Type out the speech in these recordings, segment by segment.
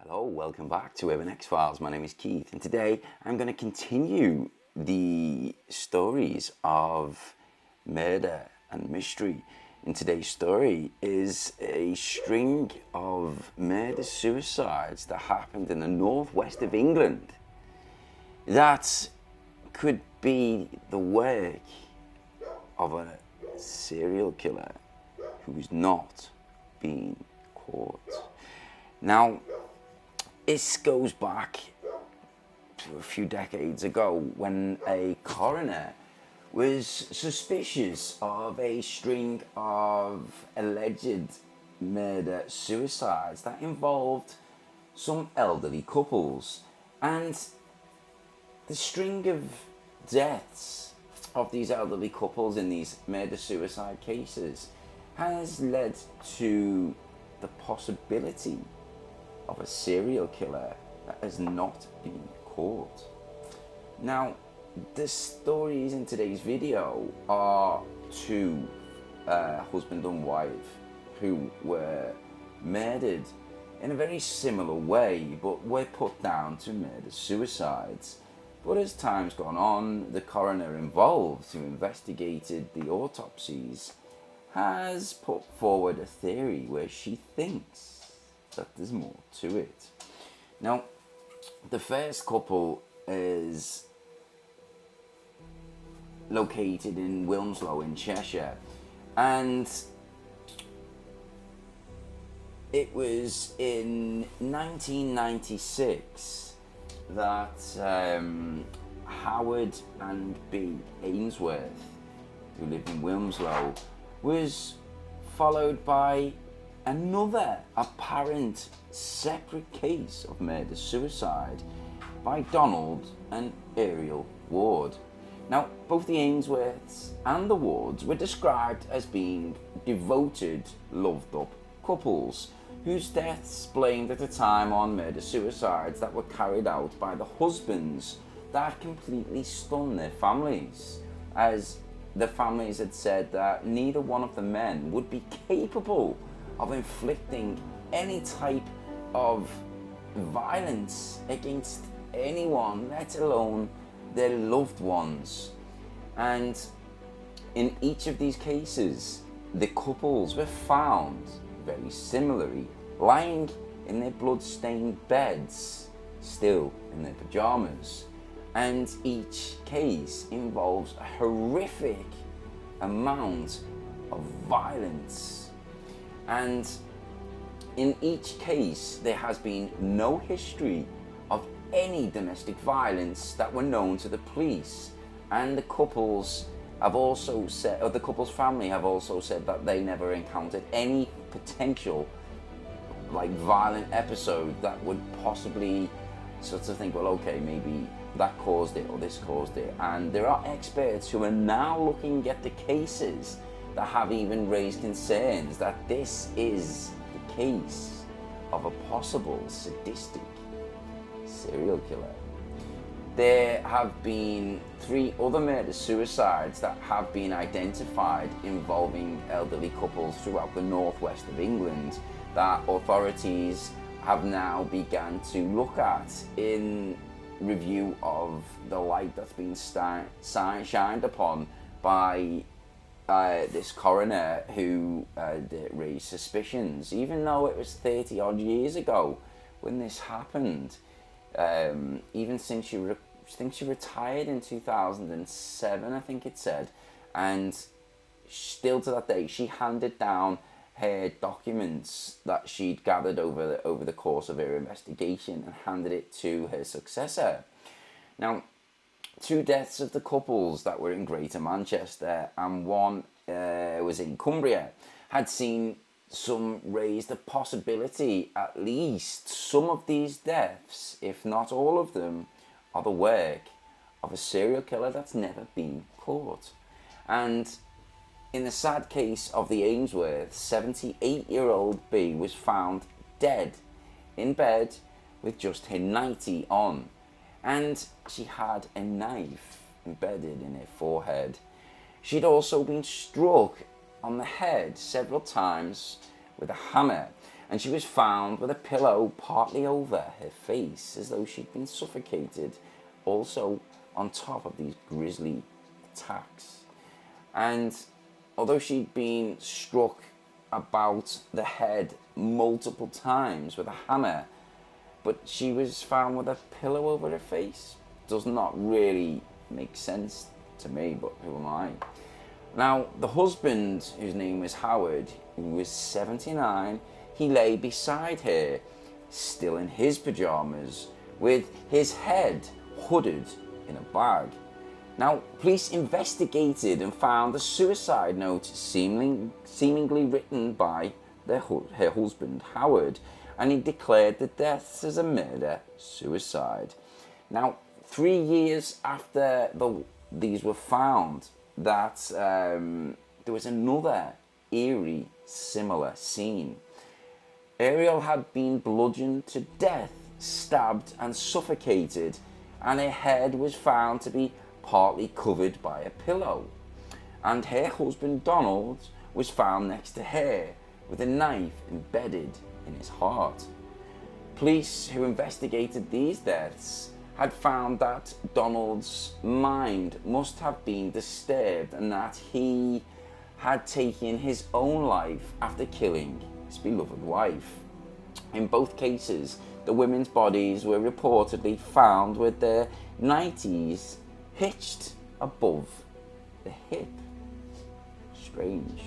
Hello, welcome back to Urban X-Files. My name is Keith, and today I'm going to continue the stories of murder and mystery. And today's story is a string of murder-suicides that happened in the northwest of England that could be the work of a serial killer who's not being caught. Now, this goes back to a few decades ago when a coroner was suspicious of a string of alleged murder-suicides that involved some elderly couples. And the string of deaths of these elderly couples in these murder-suicide cases has led to the possibility of a serial killer that has not been caught. Now, the stories in today's video are two husband and wife who were murdered in a very similar way, but were put down to murder-suicides. But as time's gone on, the coroner involved who investigated the autopsies has put forward a theory where she thinks that there's more to it. Now, the first couple is located in Wilmslow in Cheshire, and it was in 1996 that Howard and B. Ainsworth, who lived in Wilmslow, was followed by another apparent separate case of murder-suicide by Donald and Ariel Ward. Now, both the Ainsworths and the Wards were described as being devoted, loved-up couples whose deaths blamed at the time on murder-suicides that were carried out by the husbands that completely stunned their families, as the families had said that neither one of the men would be capable of inflicting any type of violence against anyone, let alone their loved ones. And in each of these cases, the couples were found very similarly, lying in their blood-stained beds, still in their pajamas. And each case involves a horrific amount of violence. And in each case, there has been no history of any domestic violence that were known to the police. And the couples have also said, or the couple's family have also said that they never encountered any potential violent episode that would possibly sort of think, well, okay, maybe that caused it or this caused it. And there are experts who are now looking at the cases that have even raised concerns that this is the case of a possible sadistic serial killer. There have been 3 other murder-suicides that have been identified involving elderly couples throughout the northwest of England that authorities have now begun to look at in review of the light that's been shined upon by this coroner who raised suspicions, even though it was 30 odd years ago when this happened. Even since she retired in 2007, I think it said, and still to that day she handed down her documents that she'd gathered over the course of her investigation and handed it to her successor. Now, 2 deaths of the couples that were in Greater Manchester and one was in Cumbria had seen some raise the possibility at least some of these deaths, if not all of them, are the work of a serial killer that's never been caught. And in the sad case of the Ainsworths, 78-year-old B was found dead in bed with just her nightie on, and she had a knife embedded in her forehead. She'd also been struck on the head several times with a hammer, and she was found with a pillow partly over her face, as though she'd been suffocated, also on top of these grisly attacks. And although she'd been struck about the head multiple times with a hammer, but she was found with a pillow over her face, does not really make sense to me, but who am I? Now, the husband, whose name was Howard, who was 79, he lay beside her, still in his pajamas, with his head hooded in a bag. Now, police investigated and found a suicide note seemingly written by her husband, Howard, and he declared the deaths as a murder-suicide. Now, 3 years after these were found, that there was another eerie, similar scene. Ariel had been bludgeoned to death, stabbed and suffocated, and her head was found to be partly covered by a pillow. And her husband Donald was found next to her with a knife embedded in his heart. Police who investigated these deaths had found that Donald's mind must have been disturbed and that he had taken his own life after killing his beloved wife. In both cases, the women's bodies were reportedly found with their nighties hitched above the hip. Strange.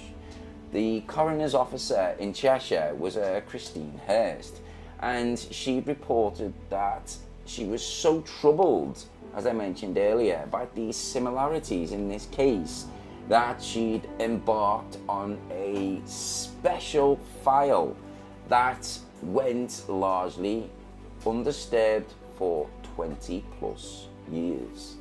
The coroner's officer in Cheshire was Christine Hurst, and she reported that she was so troubled, as I mentioned earlier, by these similarities in this case, that she'd embarked on a special file that went largely undisturbed for 20 plus years.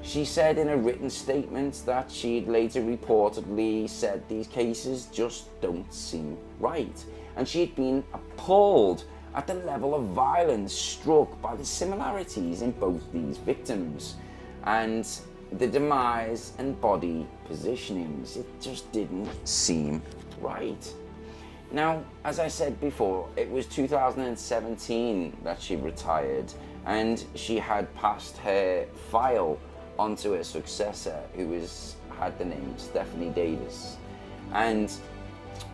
She said in a written statement that she'd later reportedly said these cases just don't seem right, and she'd been appalled at the level of violence struck by the similarities in both these victims and the demise and body positionings. It just didn't seem right. Now, as I said before, it was 2017 that she retired, and she had passed her file onto her successor, who had the name Stephanie Davis. And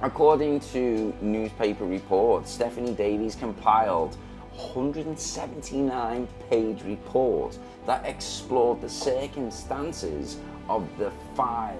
according to newspaper reports, Stephanie Davies compiled a 179-page report that explored the circumstances of the 5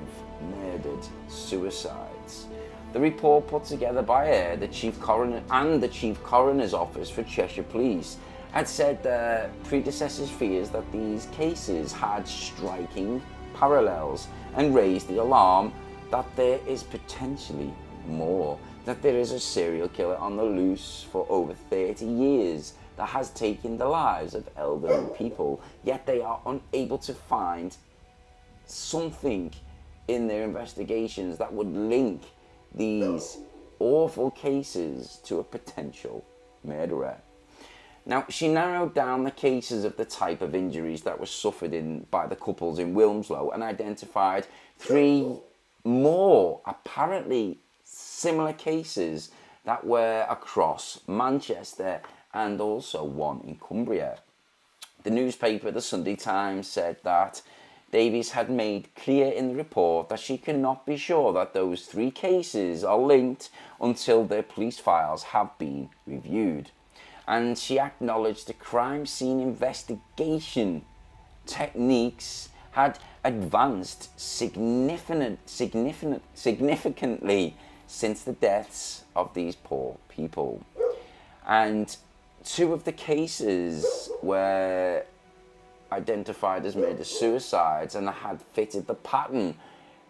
murdered suicides. The report put together by her, the Chief Coroner and the Chief Coroner's Office for Cheshire Police had said the predecessors' fears that these cases had striking parallels and raised the alarm that there is potentially more, that there is a serial killer on the loose for over 30 years that has taken the lives of elderly people, yet they are unable to find something in their investigations that would link these awful cases to a potential murderer. Now, she narrowed down the cases of the type of injuries that were suffered by the couples in Wilmslow and identified 3 more apparently similar cases that were across Manchester and also one in Cumbria. The newspaper, the Sunday Times, said that Davies had made clear in the report that she cannot be sure that those 3 cases are linked until their police files have been reviewed. And she acknowledged the crime scene investigation techniques had advanced significantly since the deaths of these poor people. And 2 of the cases were identified as murder-suicides and had fitted the pattern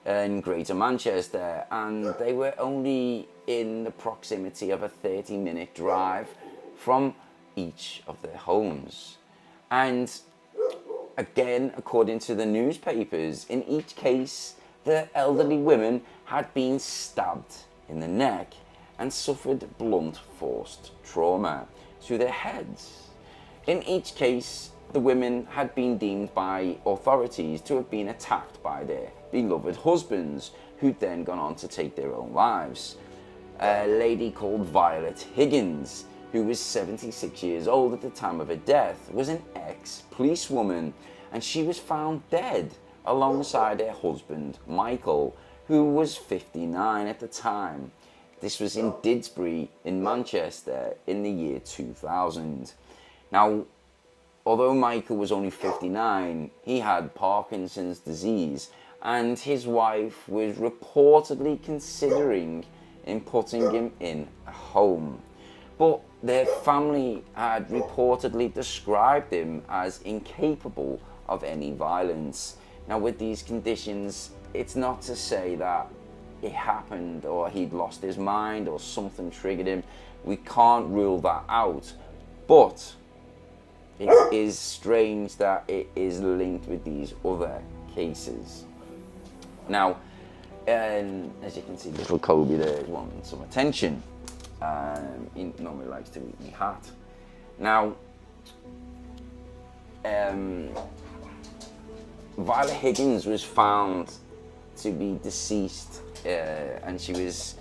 in Greater Manchester, and they were only in the proximity of a 30-minute drive from each of their homes. And again, according to the newspapers, in each case, the elderly women had been stabbed in the neck and suffered blunt force trauma to their heads. In each case, the women had been deemed by authorities to have been attacked by their beloved husbands, who'd then gone on to take their own lives. a lady called Violet Higgins, who was 76 years old at the time of her death, was an ex-policewoman, and she was found dead alongside her husband, Michael, who was 59 at the time. This was in Didsbury in Manchester in the year 2000. Now, although Michael was only 59, he had Parkinson's disease, and his wife was reportedly considering putting him in a home. But their family had reportedly described him as incapable of any violence. Now, with these conditions, it's not to say that it happened or he'd lost his mind or something triggered him. We can't rule that out. But it is strange that it is linked with these other cases. Now, as you can see, little Kobe there wanting some attention. He normally likes to eat my hat. Now, Violet Higgins was found to be deceased, and she was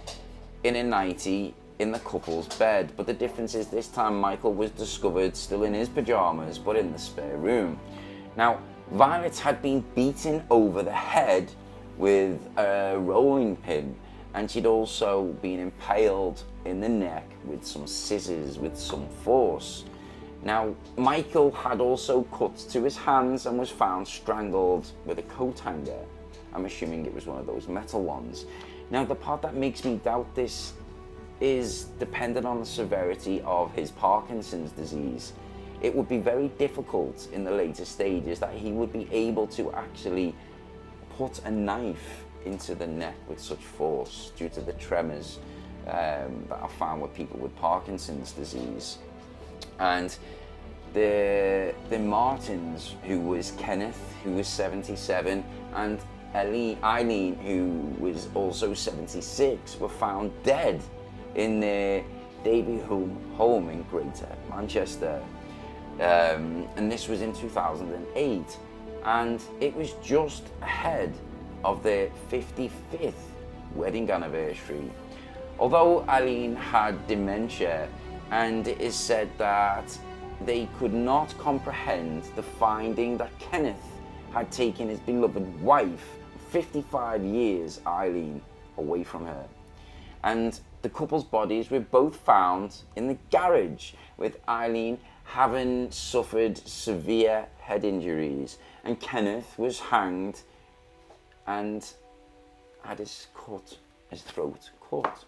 in a nightie in the couple's bed. But the difference is this time Michael was discovered still in his pajamas, but in the spare room. Now, Violet had been beaten over the head with a rolling pin, and she'd also been impaled in the neck with some scissors with some force. Now, Michael had also cuts to his hands and was found strangled with a coat hanger. I'm assuming it was one of those metal ones. Now, the part that makes me doubt this is dependent on the severity of his Parkinson's disease. It would be very difficult in the later stages that he would be able to actually put a knife into the neck with such force due to the tremors that are found with people with Parkinson's disease. And the Martins, who was Kenneth, who was 77, and Eileen, who was also 76, were found dead in their Davy home in Greater Manchester. And this was in 2008. And it was just ahead of their 55th wedding anniversary. Although Eileen had dementia, and it is said that they could not comprehend the finding that Kenneth had taken his beloved wife, 55 years, Eileen, away from her. And the couple's bodies were both found in the garage, with Eileen having suffered severe head injuries, and Kenneth was hanged and had his throat cut.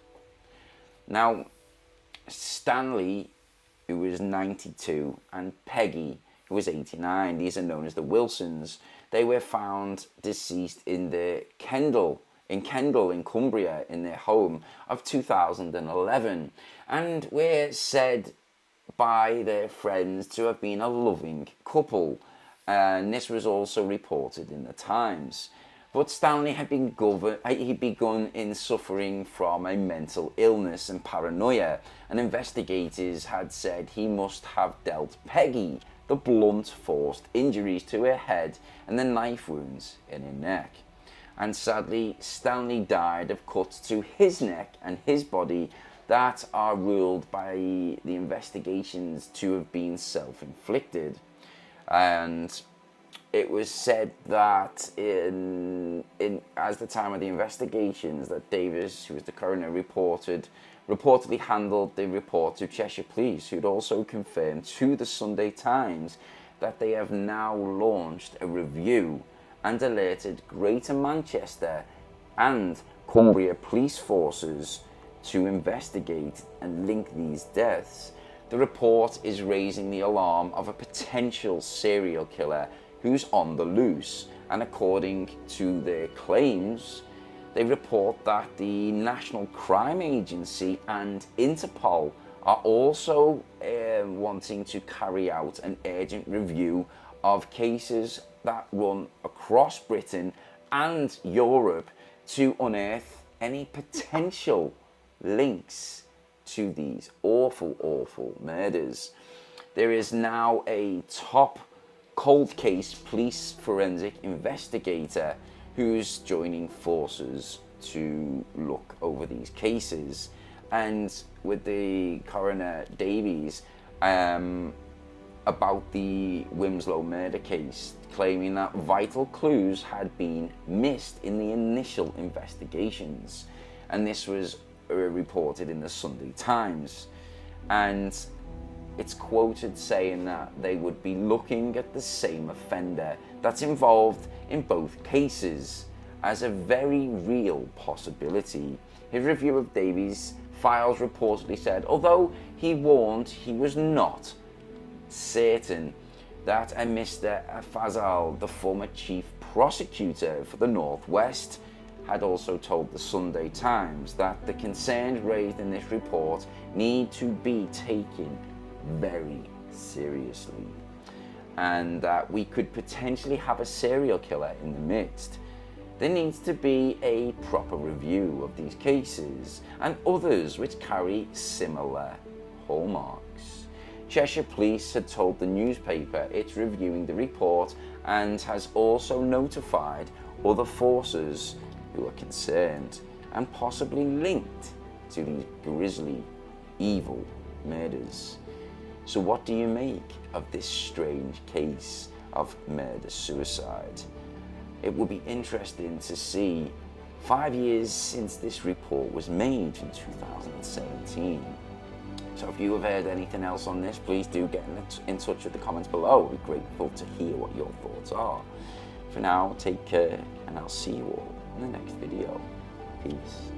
Now, Stanley, who was 92, and Peggy, who was 89, these are known as the Wilsons, they were found deceased in Kendal in Cumbria, in their home of 2011, and were said by their friends to have been a loving couple, and this was also reported in the Times. But Stanley had begun in suffering from a mental illness and paranoia, and investigators had said he must have dealt Peggy the blunt forced injuries to her head and the knife wounds in her neck. And sadly, Stanley died of cuts to his neck and his body that are ruled by the investigations to have been self-inflicted. And it was said that as the time of the investigations, that Davis, who was the coroner, reportedly handed the report to Cheshire Police, who'd also confirmed to the Sunday Times that they have now launched a review and alerted Greater Manchester and Cumbria police forces to investigate and link these deaths. The report is raising the alarm of a potential serial killer who's on the loose, and according to their claims, they report that the National Crime Agency and Interpol are also wanting to carry out an urgent review of cases that run across Britain and Europe to unearth any potential links to these awful, awful murders. There is now a top cold case police forensic investigator who's joining forces to look over these cases. and with the coroner Davies about the Wilmslow murder case, claiming that vital clues had been missed in the initial investigations, and this was reported in the Sunday Times, and it's quoted saying that they would be looking at the same offender that's involved in both cases as a very real possibility. His review of Davies' files reportedly said, although he warned he was not certain, that a Mr. Fazal, the former chief prosecutor for the Northwest, had also told the Sunday Times that the concerns raised in this report need to be taken very seriously, and that we could potentially have a serial killer in the midst. There needs to be a proper review of these cases and others which carry similar hallmarks. Cheshire Police had told the newspaper it's reviewing the report and has also notified other forces who are concerned and possibly linked to these grisly, evil murders. So what do you make of this strange case of murder-suicide? It will be interesting to see 5 years since this report was made in 2017. So if you have heard anything else on this, please do get in touch with the comments below. I'll be grateful to hear what your thoughts are. For now, take care, and I'll see you all in the next video. Peace.